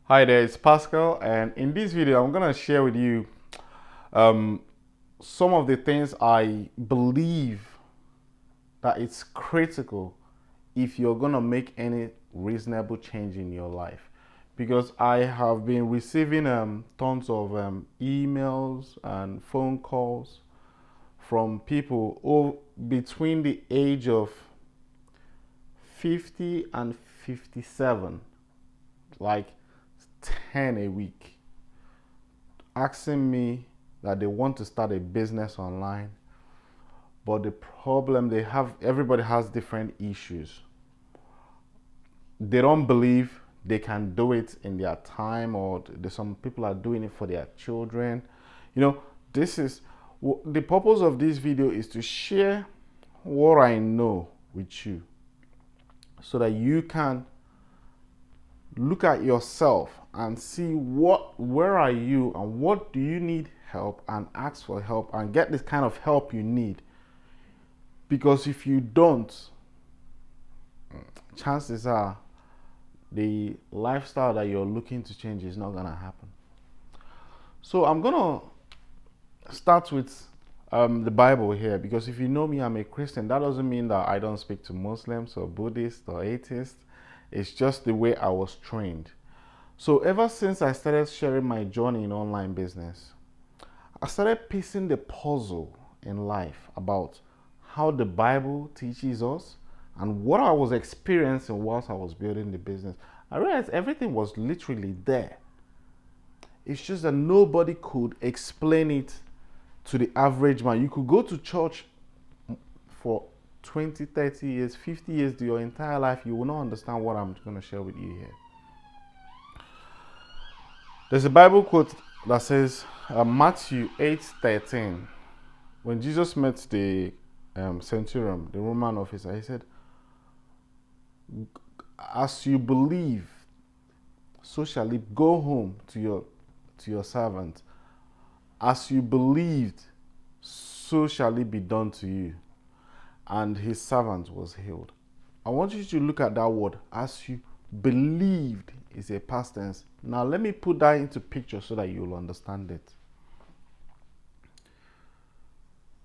Hi there, it's Pascal, and in this video, I'm gonna share with you um, some of the things I believe that it's critical if you're gonna make any reasonable change in your life. Because I have been receiving tons of emails and phone calls from people between the age of 50 and 57, like 10 a week, asking me that they want to start a business online, but the problem they have, everybody has different issues. They don't believe they can do it in their time, or some people are doing it for their children. This is the purpose of this video, is to share what I know with you so that you can look at yourself and see where are you and what do you need help, and ask for help and get this kind of help you need. Because if you don't, chances are the lifestyle that you're looking to change is not gonna happen. So I'm gonna start with the Bible here, because if you know me, I'm a Christian. That doesn't mean that I don't speak to Muslims or Buddhists or atheists. It's just the way I was trained. So ever since I started sharing my journey in online business, I started piecing the puzzle in life about how the Bible teaches us and what I was experiencing whilst I was building the business. I realized everything was literally there. It's just that nobody could explain it to the average man. You could go to church for 20, 30 years, 50 years, to your entire life, you will not understand what I'm going to share with you here. There's a Bible quote that says, Matthew 8:13, when Jesus met the centurion, the Roman officer, he said, as you believe, so shall it go home to your servant. As you believed, so shall it be done to you. And his servant was healed. I want you to look at that word, as you believed, is a past tense. Now let me put that into picture so that you'll understand it.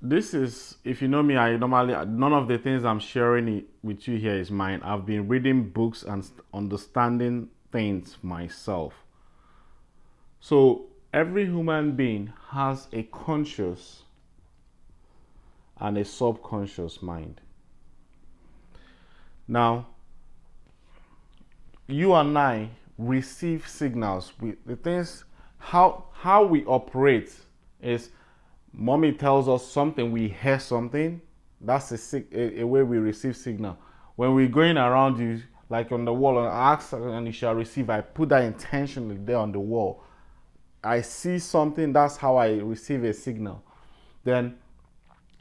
This is, if you know me, I normally, none of the things I'm sharing with you here is mine. I've been reading books and understanding things myself. So every human being has a conscious and a subconscious mind. Now, you and I receive signals. The things, how we operate is, mommy tells us something, we hear something. That's a way we receive signal. When we're going around you, like on the wall, and ask and you shall receive, I put that intentionally there on the wall. I see something, that's how I receive a signal. Then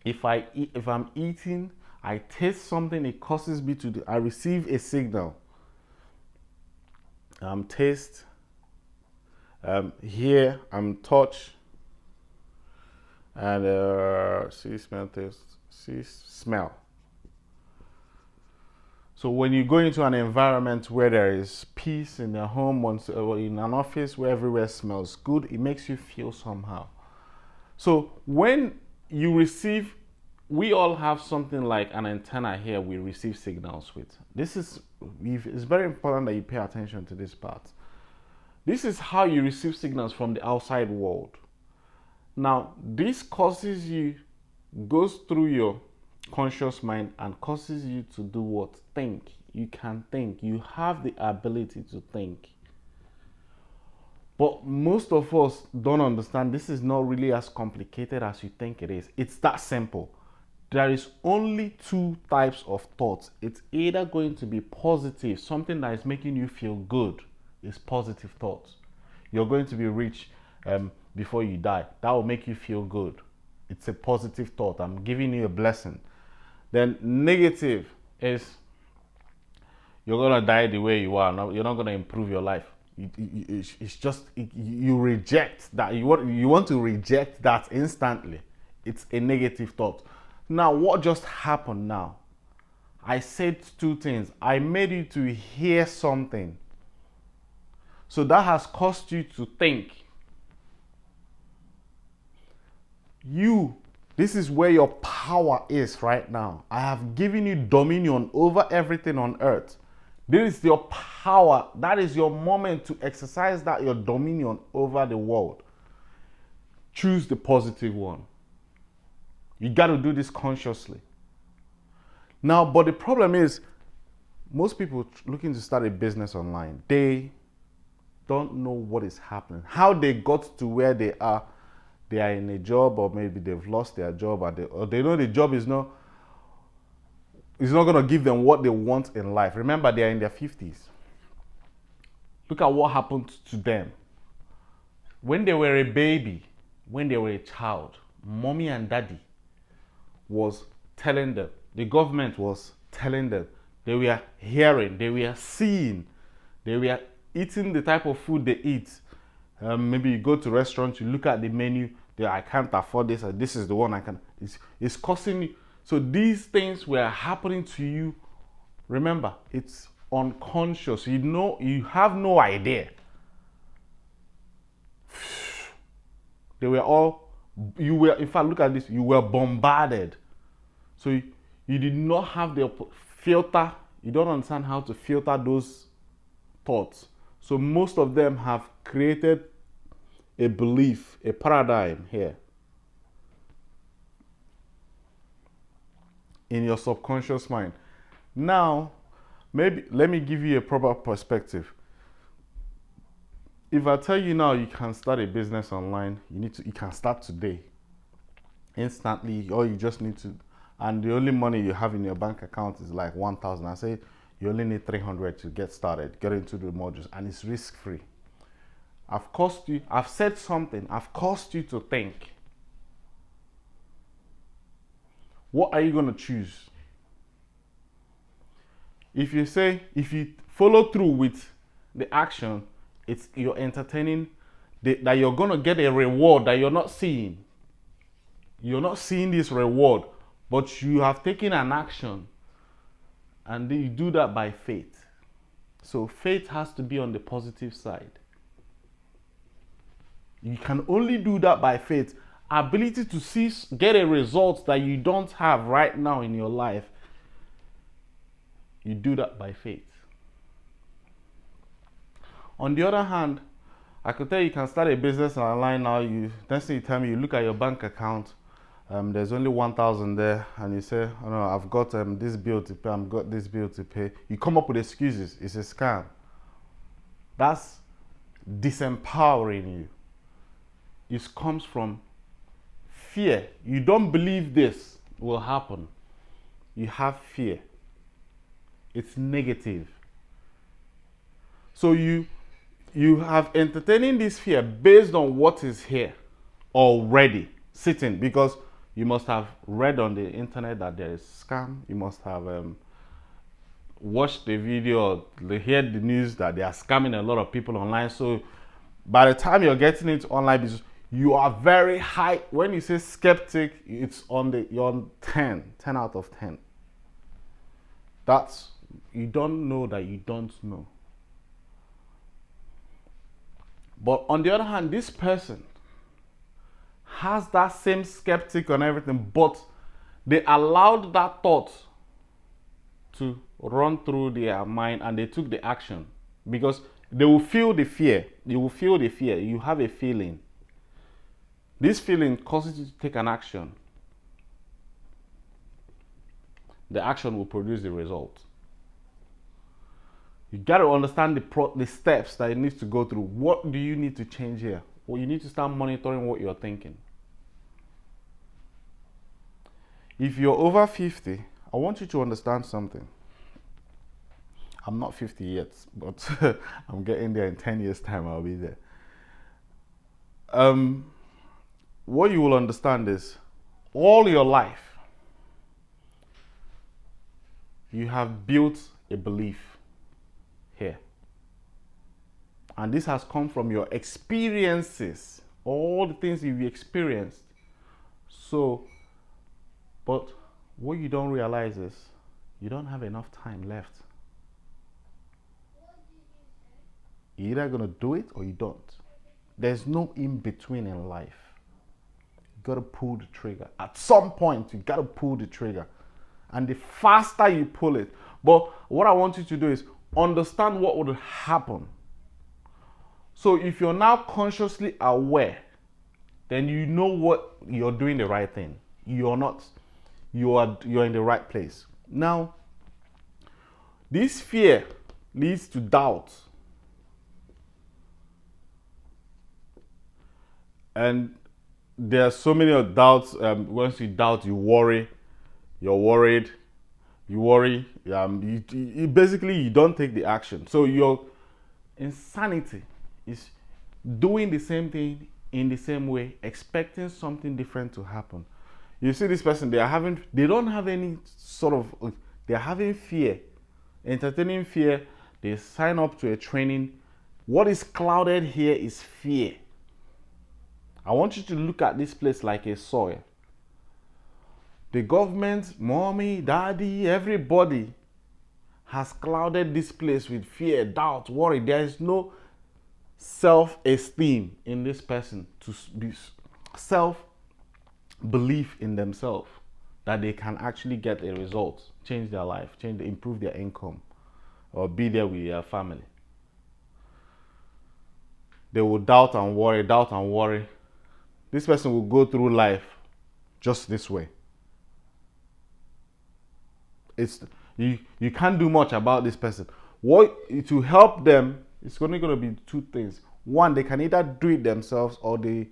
if I'm eating, I taste something, it causes me to I receive a signal. Taste, hear, touch, and see, smell, taste, see, smell. So when you go into an environment where there is peace in a home, or in an office where everywhere smells good, it makes you feel somehow. So when you receive, we all have something like an antenna here we receive signals with. It's very important that you pay attention to this part. This is how you receive signals from the outside world. Now, this goes through your conscious mind and causes you to do what? Think. You can think. You have the ability to think. But most of us don't understand this is not really as complicated as you think it is. It's that simple. There is only two types of thoughts. It's either going to be positive, something that is making you feel good, is positive thoughts. You're going to be rich before you die. That will make you feel good. It's a positive thought. I'm giving you a blessing. Then negative is, you're going to die the way you are. You're not going to improve your life. It's just, you reject that. You want to reject that instantly. It's a negative thought. Now, what just happened now? I said two things. I made you to hear something. So that has caused you to think. This is where your power is right now. I have given you dominion over everything on earth. This is your power. That is your moment to exercise that your dominion over the world. Choose the positive one. You got to do this consciously. Now, but the problem is, most people looking to start a business online, they don't know what is happening, how they got to where they are. They are in a job, or maybe they've lost their job, or they know the job is not going to give them what they want in life. Remember, they are in their 50s. Look at what happened to them. When they were a baby, when they were a child, mommy and daddy was telling them, the government was telling them, they were hearing, they were seeing, they were eating the type of food they eat. Maybe you go to restaurants, you look at the menu, I can't afford this, or this is the one I can. It's costing you. So these things were happening to you. Remember, it's unconscious. You have no idea. In fact, look at this, you were bombarded. So you did not have the filter. You don't understand how to filter those thoughts. So most of them have created a belief, a paradigm here in your subconscious mind. Now, maybe let me give you a proper perspective. If I tell you now you can start a business online, you can start today, instantly, or you just need to, and the only money you have in your bank account is like 1,000. I say you only need 300 to get started, get into the modules, and it's risk-free. I've said something, I've caused you to think. What are you going to choose? If you follow through with the action, you're entertaining that you're going to get a reward that you're not seeing. You're not seeing this reward, but you have taken an action, and you do that by faith. So faith has to be on the positive side. You can only do that by faith. Ability to get a result that you don't have right now in your life. You do that by faith. On the other hand, I could tell you can start a business online now. Next thing you tell me, you look at your bank account. There's only 1,000 there, and you say, "Oh no, I've got this bill to pay. I've got this bill to pay." You come up with excuses. It's a scam. That's disempowering you. It comes from fear. You don't believe this will happen. You have fear. It's negative. So you have entertaining this fear based on what is here already sitting, because you must have read on the internet that there is scam. You must have watched the video, heard the news that they are scamming a lot of people online. So by the time you're getting into online business, you are very high. When you say skeptic, you're on 10 out of 10. You don't know that you don't know. But on the other hand, this person has that same skeptic on everything, but they allowed that thought to run through their mind, and they took the action, because they will feel the fear. You will feel the fear. You have a feeling. This feeling causes you to take an action. The action will produce the result. You got to understand the steps that it needs to go through. What do you need to change here? Well, you need to start monitoring what you're thinking. If you're over 50, I want you to understand something. I'm not 50 yet, but I'm getting there. In 10 years' time, I'll be there. What you will understand is, all your life, you have built a belief here. And this has come from your experiences, all the things you've experienced. So, but what you don't realize is, you don't have enough time left. You're either going to do it or you don't. There's no in between in life. You got to pull the trigger. At some point, you got to pull the trigger. And the faster you pull it. But what I want you to do is understand what would happen. So if you're now consciously aware, then you know what you're doing the right thing. You're in the right place. Now, this fear leads to doubt. And there are so many doubts. Once you doubt, you worry. You're worried. You worry. You basically, you don't take the action. So your insanity is doing the same thing in the same way, expecting something different to happen. You see this person, they don't have any sort of, they're having fear, entertaining fear. They sign up to a training. What is clouded here is fear. I want you to look at this place like a soil. The government, mommy, daddy, everybody has clouded this place with fear, doubt, worry. There is no self-esteem in this person to be self-belief in themselves that they can actually get a result, change their life, improve their income, or be there with their family. They will doubt and worry. This person will go through life just this way. You can't do much about this person. What to help them, it's only going to be two things. One, they can either do it themselves, or the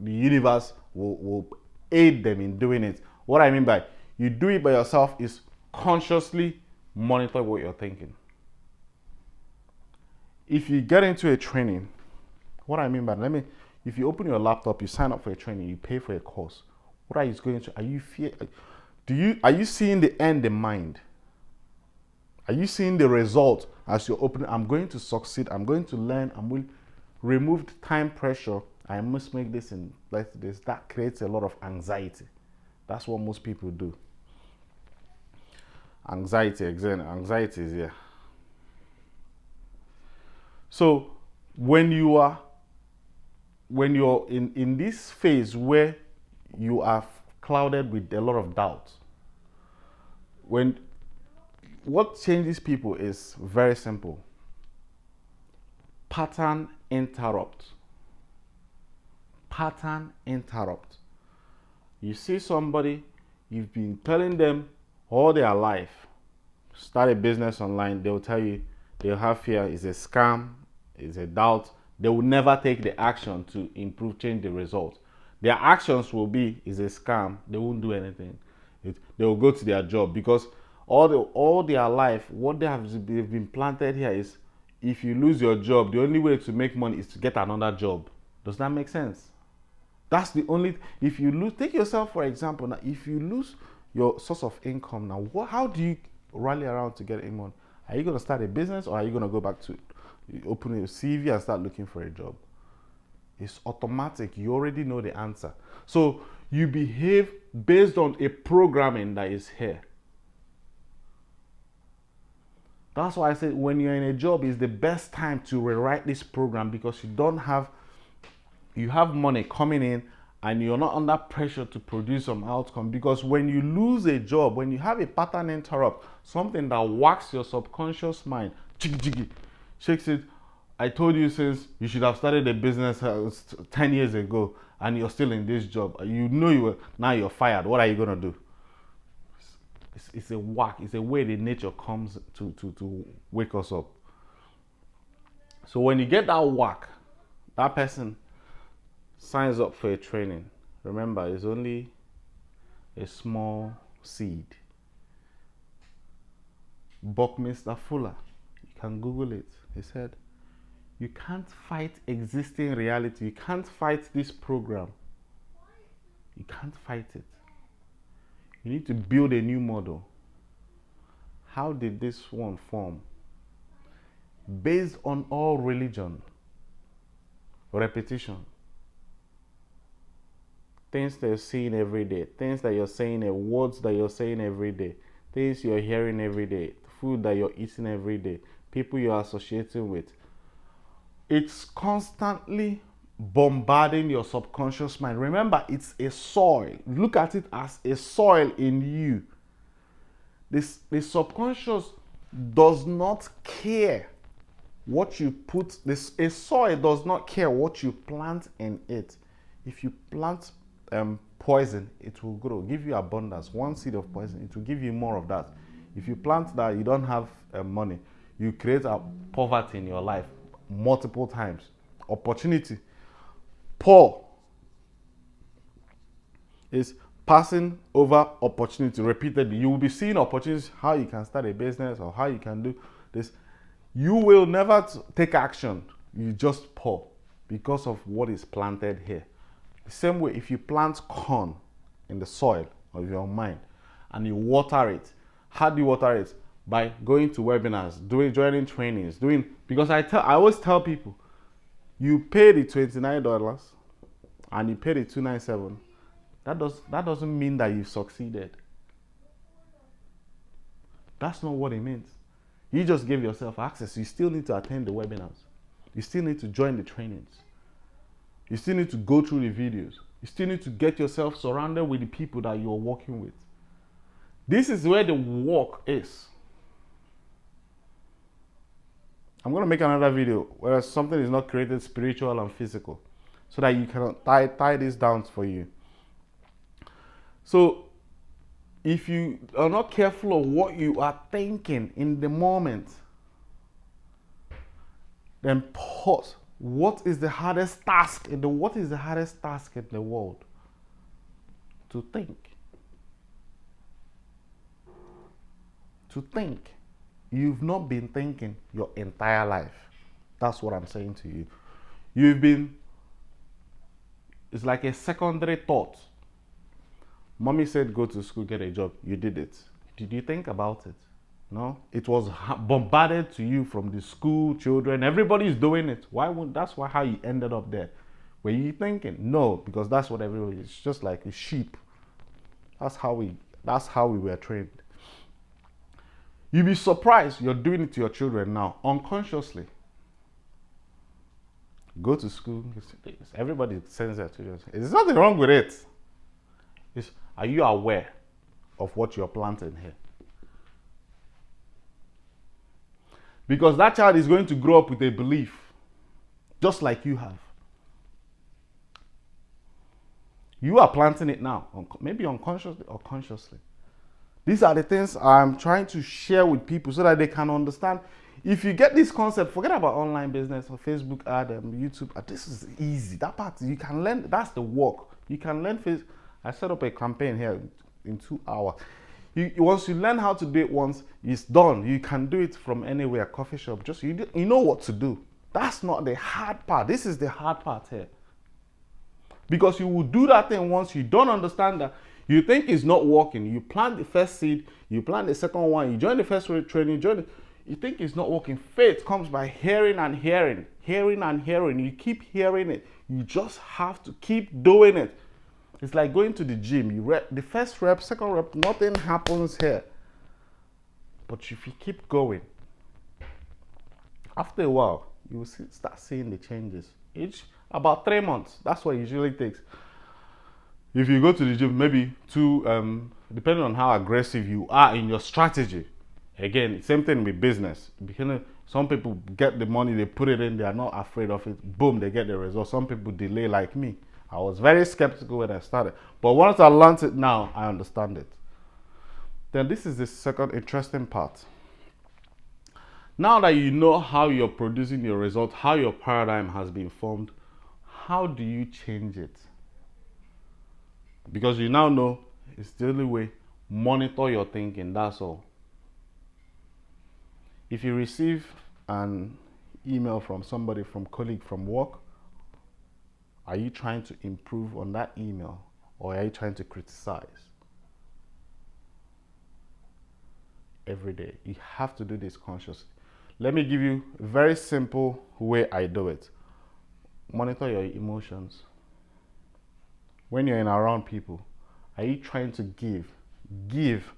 universe will aid them in doing it. What I mean by you do it by yourself is consciously monitor what you're thinking. If you get into a training, what I mean by if you open your laptop, you sign up for a training, you pay for a course. What are you going to? Are you seeing the end in mind? Are you seeing the result as you're opening? I'm going to succeed. I'm going to learn. I'm will remove time pressure. I must make this and like this. That creates a lot of anxiety. That's what most people do. Anxiety is here. So when you're in this phase where you are clouded with a lot of doubt, what changes people is very simple. Pattern interrupt. You see somebody, you've been telling them all their life, start a business online, they'll tell you they'll have fear, it's a scam, it's a doubt. They will never take the action to improve, change the result. Their actions will be, it's a scam, they won't do anything. They will go to their job because all their life, what they've been planted here is, if you lose your job, the only way to make money is to get another job. Does that make sense? That's the only, if you lose, take yourself for example, now if you lose your source of income now, how do you rally around to get money? Are you going to start a business, or are you going to go back to open a CV and start looking for a job? It's automatic. You already know the answer. So you behave based on a programming that is here. That's why I said when you're in a job is the best time to rewrite this program, because you have money coming in and you're not under pressure to produce some outcome. Because when you lose a job, when you have a pattern interrupt, something that whacks your subconscious mind, shakes it. I told you since you should have started a business 10 years ago and you're still in this job. Now you're fired. What are you going to do? It's a whack. It's a way the nature comes to wake us up. So when you get that whack, that person signs up for a training. Remember, it's only a small seed. Buckminster Fuller, you can Google it. He said, you can't fight existing reality. You can't fight this program. You can't fight it. You need to build a new model. How did this one form? Based on all religion, repetition. Things that you're seeing every day, things that you're saying, words that you're saying every day, things you're hearing every day, food that you're eating every day, people you're associating with. It's constantly bombarding your subconscious mind. Remember, it's a soil. Look at it as a soil in you. The subconscious does not care what you put. A soil does not care what you plant in it. If you plant poison, it will grow, give you abundance. One seed of poison, it will give you more of that. If you plant that, you don't have money, you create a poverty in your life multiple times. Opportunity. Paul is passing over opportunity repeatedly. You will be seeing opportunities, how you can start a business or how you can do this. You will never take action. You just pour because of what is planted here. The same way, if you plant corn in the soil of your mind and you water it, how do you water it? By going to webinars, joining trainings, because I always tell people, you pay the $29 and you pay the $297. That doesn't mean that you've succeeded. That's not what it means. You just gave yourself access. You still need to attend the webinars. You still need to join the trainings. You still need to go through the videos. You still need to get yourself surrounded with the people that you're working with. This is where the work is. I'm going to make another video where something is not created spiritual and physical, so that you can tie this down for you. So if you are not careful of what you are thinking in the moment, then pause. What is the hardest task in the world? To think. To think. You've not been thinking your entire life. That's what I'm saying to you. It's like a secondary thought. Mommy said go to school, get a job. You did it. Did you think about it? No? It was bombarded to you from the school, children. Everybody's doing it. That's how you ended up there. Were you thinking? No, because that's what everybody is. It's just like a sheep. That's how we were trained. You'll be surprised you're doing it to your children now, unconsciously. Go to school. Everybody sends their children. There's nothing wrong with it. Are you aware of what you're planting here? Because that child is going to grow up with a belief, just like you have. You are planting it now, maybe unconsciously or consciously. These are the things I'm trying to share with people so that they can understand. If you get this concept, forget about online business or Facebook ad, YouTube. This is easy. That part you can learn. That's the work. You can learn. I set up a campaign here in 2 hours. Once you learn how to do it once, it's done. You can do it from anywhere, coffee shop. Just you know what to do. That's not the hard part. This is the hard part here. Because you will do that thing once you don't understand that. You think it's not working. You plant the first seed, you plant the second one, you join the first training, you think it's not working. Faith comes by hearing and hearing, hearing and hearing. You keep hearing it. You just have to keep doing it. It's like going to the gym. You rep the first rep, second rep, nothing happens here. But if you keep going, after a while, you will start seeing the changes. About 3 months. That's what it usually takes. If you go to the gym, maybe depending on how aggressive you are in your strategy. Again, same thing with business. Because some people get the money, they put it in, they are not afraid of it. Boom, they get the result. Some people delay like me. I was very skeptical when I started. But once I learned it now, I understand it. Then this is the second interesting part. Now that you know how you're producing your result, how your paradigm has been formed, how do you change it? Because you now know it's the only way. Monitor your thinking, that's all. If you receive an email from somebody, from colleague, from work, are you trying to improve on that email or are you trying to criticize? Every day. You have to do this consciously. Let me give you a very simple way I do it. Monitor your emotions. When you're around people, are you trying to give,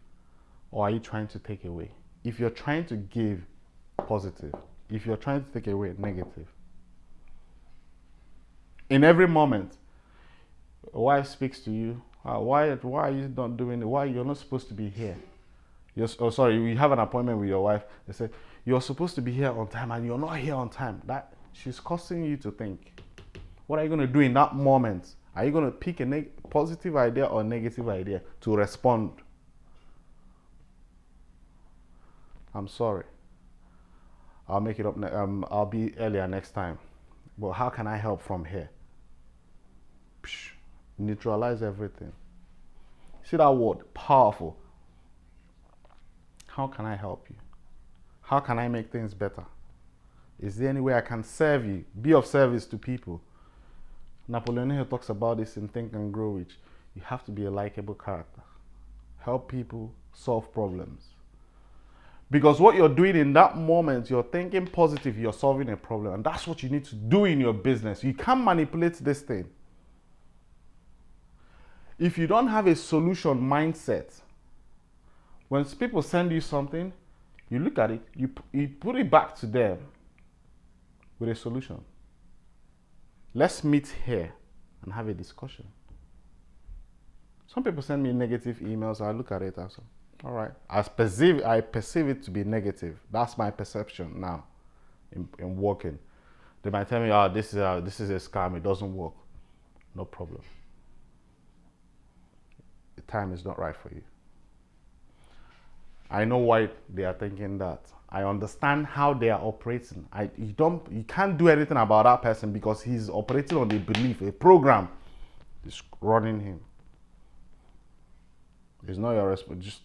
or are you trying to take away? If you're trying to give, positive. If you're trying to take away negative. In every moment, a wife speaks to you. Why are you not doing it? Why you're not supposed to be here? You have an appointment with your wife. They say you're supposed to be here on time and you're not here on time. That she's causing you to think. What are you going to do in that moment? Are you going to pick a positive idea or negative idea to respond? I'm sorry. I'll make it up. I'll be earlier next time. But how can I help from here? Psh, neutralize everything. See that word? Powerful. How can I help you? How can I make things better? Is there any way I can serve you? Be of service to people. Napoleon Hill talks about this in Think and Grow Rich. You have to be a likable character. Help people solve problems. Because what you're doing in that moment, you're thinking positive, you're solving a problem. And that's what you need to do in your business. You can't manipulate this thing. If you don't have a solution mindset, when people send you something, you look at it, you put it back to them with a solution. Let's meet here and have a discussion. Some people send me negative emails. I look at it and say, all right. I perceive it to be negative. That's my perception now in working. They might tell me, oh, this is a scam. It doesn't work. No problem. The time is not right for you. I know why they are thinking that. I understand how they are operating. You can't do anything about that person because he's operating on a belief, a program is running him. It's not your responsibility. Just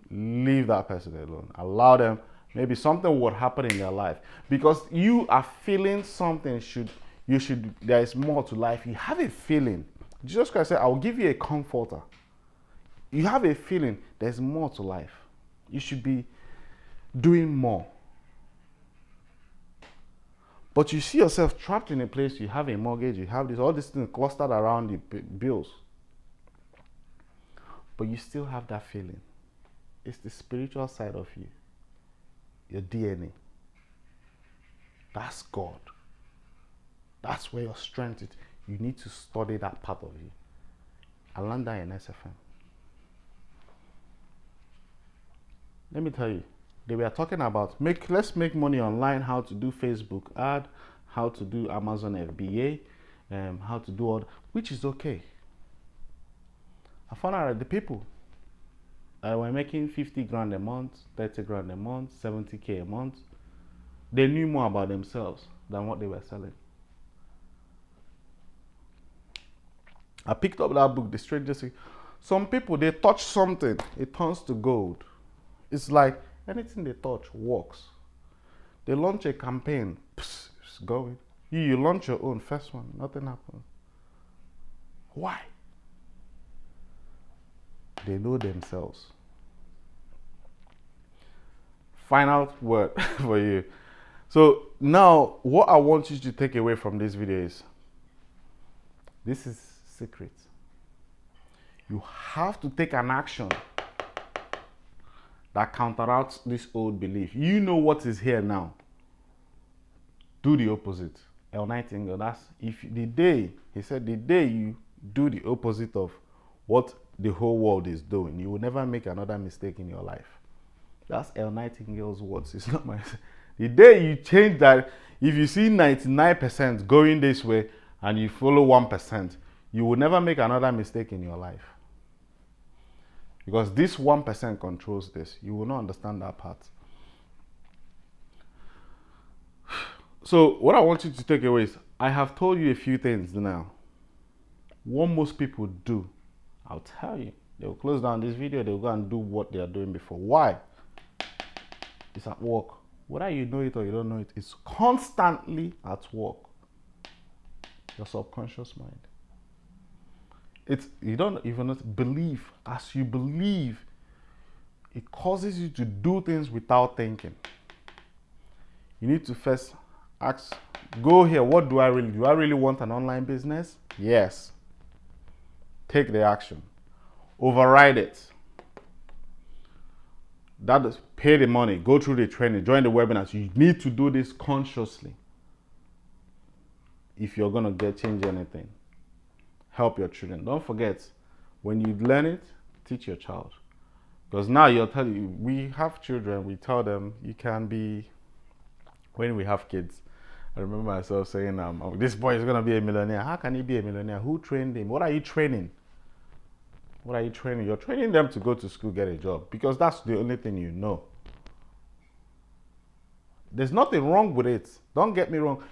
leave that person alone. Allow them. Maybe something would happen in their life because you are feeling something. There is more to life. You have a feeling. Jesus Christ said, "I will give you a comforter." You have a feeling there's more to life. You should be doing more. But you see yourself trapped in a place. You have a mortgage. You have all these things clustered around the bills. But you still have that feeling. It's the spiritual side of you. Your DNA. That's God. That's where your strength is. You need to study that part of you. I learned that in SFM. Let me tell you, they were talking about let's make money online, how to do Facebook ad, how to do Amazon FBA, how to do all that, which is okay. I found out that the people were making 50 grand a month, 30 grand a month, 70K a month. They knew more about themselves than what they were selling. I picked up that book, The Stranger Secret. Some people, they touch something, it turns to gold. It's like anything they touch works. They launch a campaign, it's going. You launch your own first one, nothing happens. Why? They know themselves. Final word for you. So now what I want you to take away from this video is, this is secret. You have to take an action that counteracts this old belief. You know what is here now. Do the opposite. El Nightingale, he said, the day you do the opposite of what the whole world is doing, you will never make another mistake in your life. That's El Nightingale's words. It's not my. The day you change that, if you see 99% going this way and you follow 1%, you will never make another mistake in your life. Because this 1% controls this. You will not understand that part. So what I want you to take away is, I have told you a few things now. What most people do, I'll tell you. They will close down this video. They will go and do what they are doing before. Why? It's at work. Whether you know it or you don't know it, it's constantly at work. Your subconscious mind. You don't even believe. As you believe, it causes you to do things without thinking. You need to first ask, go here, what do? I really want an online business? Yes. Take the action. Override it. That is, pay the money, go through the training, join the webinars. You need to do this consciously if you're going to change anything. Help your children. Don't forget, when you learn it, teach your child. Because now you're telling you, we have children, we tell them you can be, when we have kids, I remember myself saying, oh, this boy is going to be a millionaire. How can he be a millionaire? Who trained him? What are you training? What are you training? You're training them to go to school, get a job, because that's the only thing you know. There's nothing wrong with it. Don't get me wrong.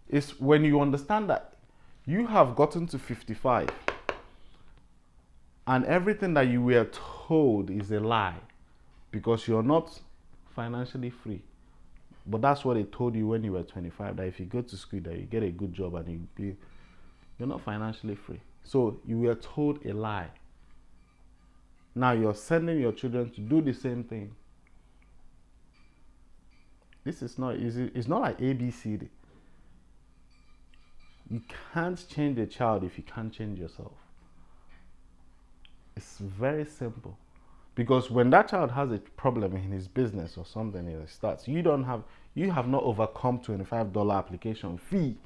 It's when you understand that you have gotten to 55 and everything that you were told is a lie because you're not financially free. But that's what they told you when you were 25, that if you go to school, that you get a good job and you're not financially free. So you were told a lie. Now you're sending your children to do the same thing. This is not easy. It's not like ABCD. You can't change a child if you can't change yourself. It's very simple. Because when that child has a problem in his business or something, it starts. You have not overcome $25 application fee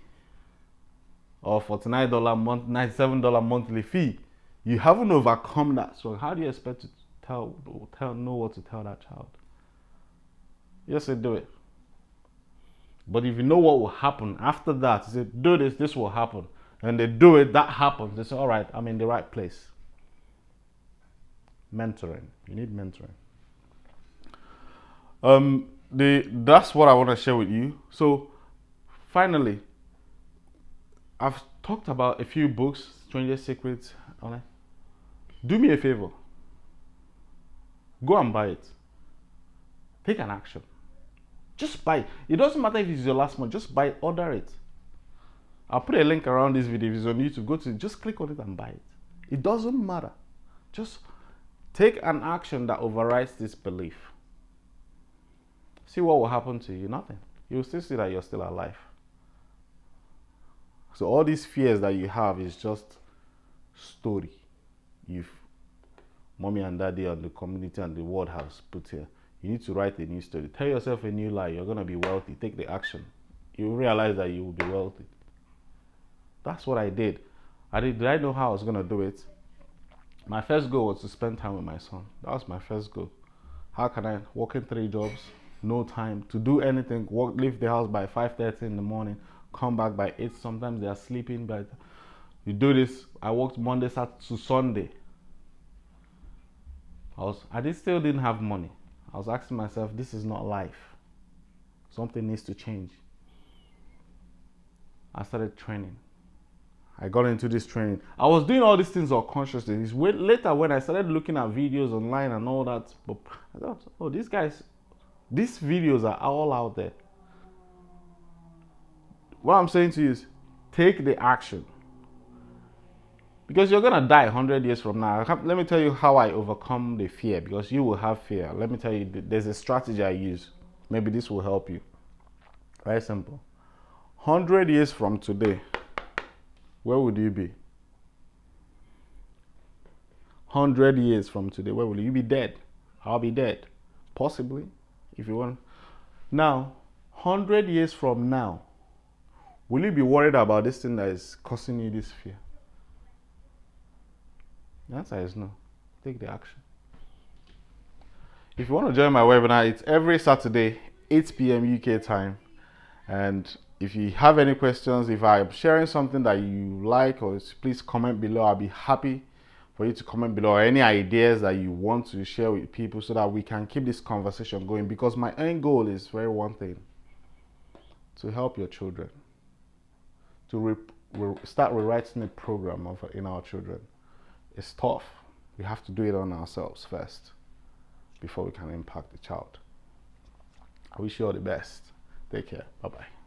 or $49 month, $97 monthly fee. You haven't overcome that. So how do you expect to know what to tell that child? Yes, they do it. But if you know what will happen after that, you say, do this, this will happen. And they do it, that happens. They say, all right, I'm in the right place. Mentoring. You need mentoring. That's what I want to share with you. So finally, I've talked about a few books, Stranger Secrets. Do me a favor. Go and buy it. Take an action. Just buy it. It doesn't matter if it's your last month. Just buy it. Order it. I'll put a link around this video. If it's on YouTube, just click on it and buy it. It doesn't matter. Just take an action that overrides this belief. See what will happen to you. Nothing. You'll still see that you're still alive. So all these fears that you have is just story mommy and daddy and the community and the world has put here. You need to write a new story. Tell yourself a new lie. You're going to be wealthy. Take the action. You realize that you will be wealthy. That's what I did. Did I know how I was going to do it? My first goal was to spend time with my son. That was my first goal. How can I work in 3 jobs, no time to do anything, leave the house by 5:30 in the morning, come back by 8. Sometimes they are sleeping, but you do this. I worked Monday, Saturday to Sunday. I still didn't have money. I was asking myself, this is not life. Something needs to change. I started training. I got into this training. I was doing all these things unconsciously. It's later when I started looking at videos online and all that. But I thought, oh, these videos are all out there. What I'm saying to you is, take the action. Because you're going to die 100 years from now. Let me tell you how I overcome the fear, because you will have fear. Let me tell you, there's a strategy I use. Maybe this will help you. Very simple. 100 years from today, where would you be? 100 years from today, where will you be? Dead. I'll be dead. Possibly, if you want. Now, 100 years from now, will you be worried about this thing that is causing you this fear? The answer is no. Take the action. If you want to join my webinar, it's every Saturday, 8 p.m. UK time. And if you have any questions, if I'm sharing something that you like, or please comment below. I'll be happy for you to comment below, or any ideas that you want to share with people so that we can keep this conversation going. Because my end goal is very one thing: to help your children, to start rewriting the program in our children. It's tough. We have to do it on ourselves first before we can impact the child. I wish you all the best. Take care. Bye-bye.